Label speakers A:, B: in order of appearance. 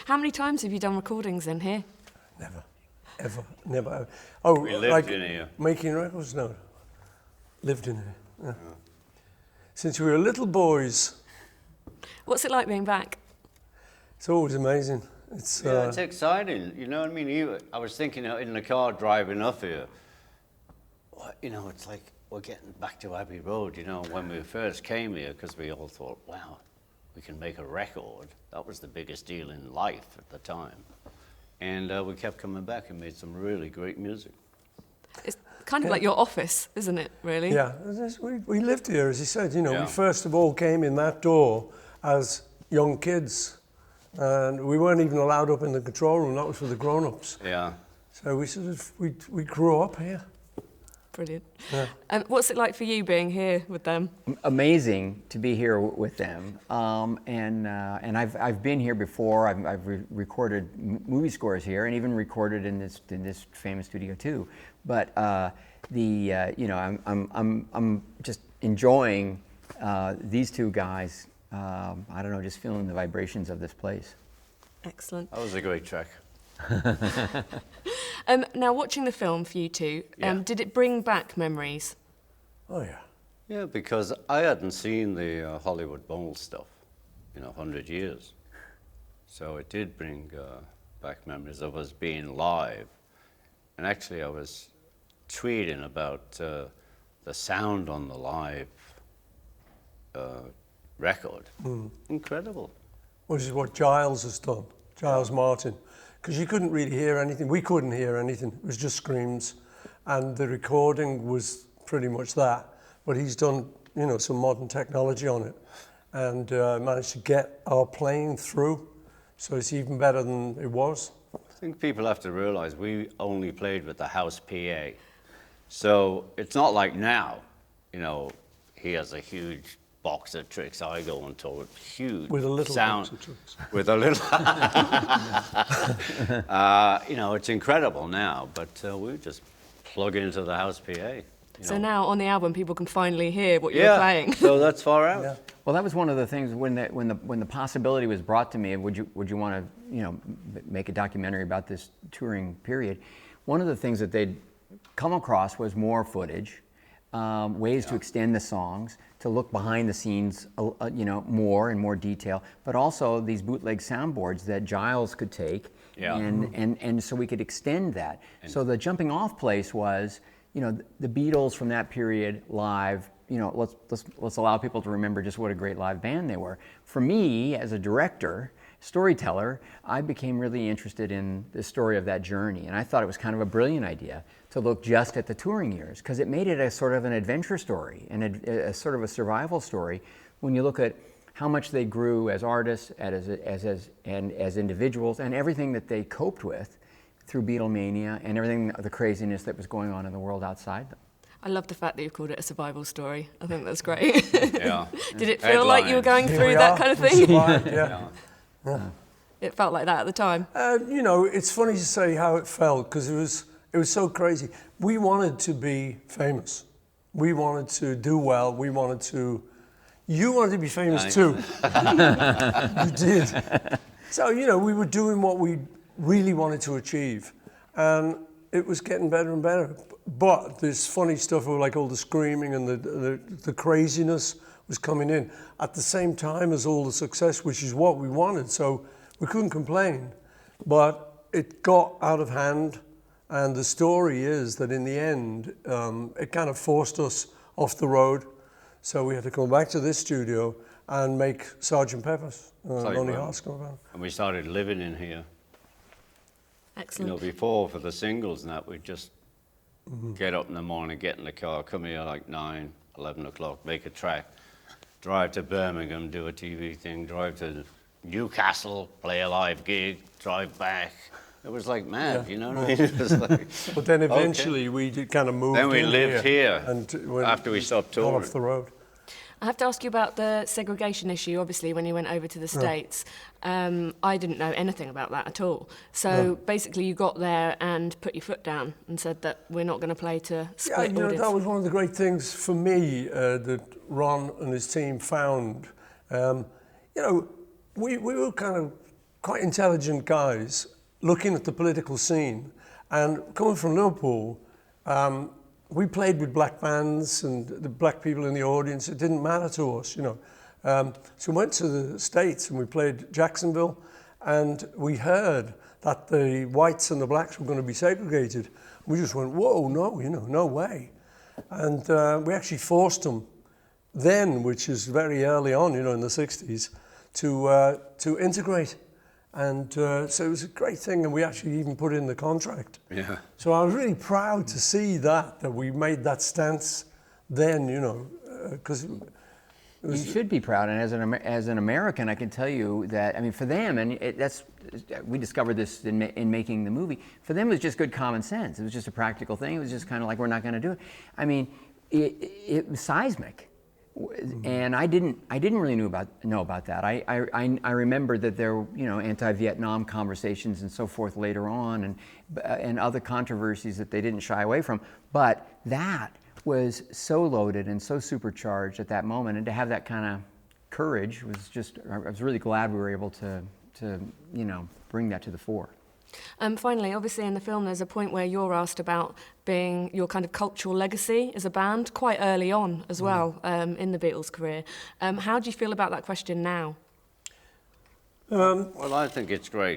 A: How many times have you done recordings in here?
B: Never, ever, never. Ever. Oh,
C: We lived
B: like
C: in here.
B: making records? No, lived in here. Yeah. Since we were little boys.
A: What's it like being back?
B: It's always amazing.
C: Yeah, it's exciting. You know what I mean? I was thinking in the car driving up here, you know, it's like we're getting back to Abbey Road, you know, when we first came here, because we all thought, wow, we can make a record. That was the biggest deal in life at the time. And we kept coming back and made some really great music.
A: It's kind of like your office, isn't it, really?
B: Yeah, we lived here, as he said, you know,
C: Yeah.
B: we first of all came in that door as young kids. And we weren't even allowed up in the control room, that was for the grown-ups.
C: Yeah.
B: So we grew up here.
A: Brilliant.
B: Yeah.
A: What's it like for you being here with them?
D: Amazing to be here with them, and I've been here before. I've recorded movie scores here, and even recorded in this famous studio too. But you know, I'm just enjoying these two guys. I don't know, just feeling the vibrations of this place.
A: Excellent.
C: That was a great track.
A: Now, watching the film for you two, did it bring back memories?
B: Oh, yeah.
C: Yeah, because I hadn't seen the Hollywood Bowl stuff in 100 years. So it did bring back memories of us being live. And actually, I was tweeting about the sound on the live record. Incredible.
B: Which is what Giles has done, Giles Martin. Because you couldn't really hear anything. We couldn't hear anything. It was just screams. And the recording was pretty much that. But he's done, you know, some modern technology on it and managed to get our playing through. So it's even better than it was.
C: I think people have to realize we only played with the house PA. So it's not like now, you know, he has a huge box of tricks. I go into a huge
B: With a little
C: sound.
B: box of tricks.
C: With a little. You know, it's incredible now, but we just plug into the house PA.
A: So now on the album, people can finally hear what you're playing.
C: So that's far out.
B: Yeah.
D: Well, that was one of the things when the possibility was brought to me. Would you want to, you know, make a documentary about this touring period? One of the things that they'd come across was more footage, ways to extend the songs, to look behind the scenes, you know, more and more detail, but also these bootleg soundboards that Giles could take, and so we could extend that. So the jumping off place was, you know, the Beatles from that period live. You know, let's allow people to remember just what a great live band they were. For me, as a director, storyteller, I became really interested in the story of that journey, and I thought it was kind of a brilliant idea to look just at the touring years, because it made it a sort of an adventure story and a sort of a survival story when you look at how much they grew as artists, as individuals, and everything that they coped with through Beatlemania and everything, the craziness that was going on in the world outside them.
A: I love the fact that you've called it a survival story. I think that's great.
C: Yeah.
A: Did it feel like you were going through that kind of
B: We
A: thing?
B: survived, yeah.
A: It felt like that at the time.
B: You know, it's funny to say how it felt, because it was so crazy. We wanted to be famous. We wanted to do well. We wanted to... You wanted to be famous too. You did. So, you know, we were doing what we really wanted to achieve. And it was getting better and better. But this funny stuff of like all the screaming and the craziness was coming in at the same time as all the success, which is what we wanted. So we couldn't complain. But it got out of hand. And the story is that in the end, it kind of forced us off the road. So we had to come back to this studio and make Sgt. Pepper's, Lonely Hearts Club Band.
C: And we started living in here.
A: Excellent.
C: You know, before for the singles and that, we'd just get up in the morning, get in the car, come here like 9, 11 o'clock, make a track, drive to Birmingham, do a TV thing, drive to Newcastle, play a live gig, drive back. It was like mad, you know what I mean? It was like,
B: but then eventually we did kind of move.
C: Then we lived here
B: and
C: after we stopped
B: got
C: touring.
B: off the road.
A: I have to ask you about the segregation issue, obviously, when you went over to the States. I didn't know anything about that at all. So basically you got there and put your foot down and said that we're not going to play to split
B: you know,
A: audience.
B: that was one of the great things for me that Ron and his team found. You know, we were kind of quite intelligent guys looking at the political scene. And coming from Liverpool, we played with black bands and the black people in the audience. It didn't matter to us, you know. So we went to the States and we played Jacksonville, and we heard that the whites and the blacks were going to be segregated. We just went, whoa, no, you know, no way. And we actually forced them then, which is very early on, you know, in the 60s, to integrate. And so it was a great thing, and we actually even put it in the contract.
C: Yeah.
B: So I was really proud to see that we made that stance then, you know, because
D: you should be proud, and as an American, I can tell you that, I mean, for them, and we discovered this in making the movie. For them, it was just good common sense. It was just a practical thing. It was just kind of like, we're not going to do it. I mean, it was seismic, and I didn't really know about that. I remember that there were, you know, anti-Vietnam conversations and so forth later on, and other controversies that they didn't shy away from. But that was so loaded and so supercharged at that moment, and to have that kind of courage was just, I was really glad we were able to you know, bring that to the fore.
A: Finally, obviously in the film there's a point where you're asked about being your kind of cultural legacy as a band quite early on as well, in the Beatles' career. How do you feel about that question now?
C: Well, I think it's great.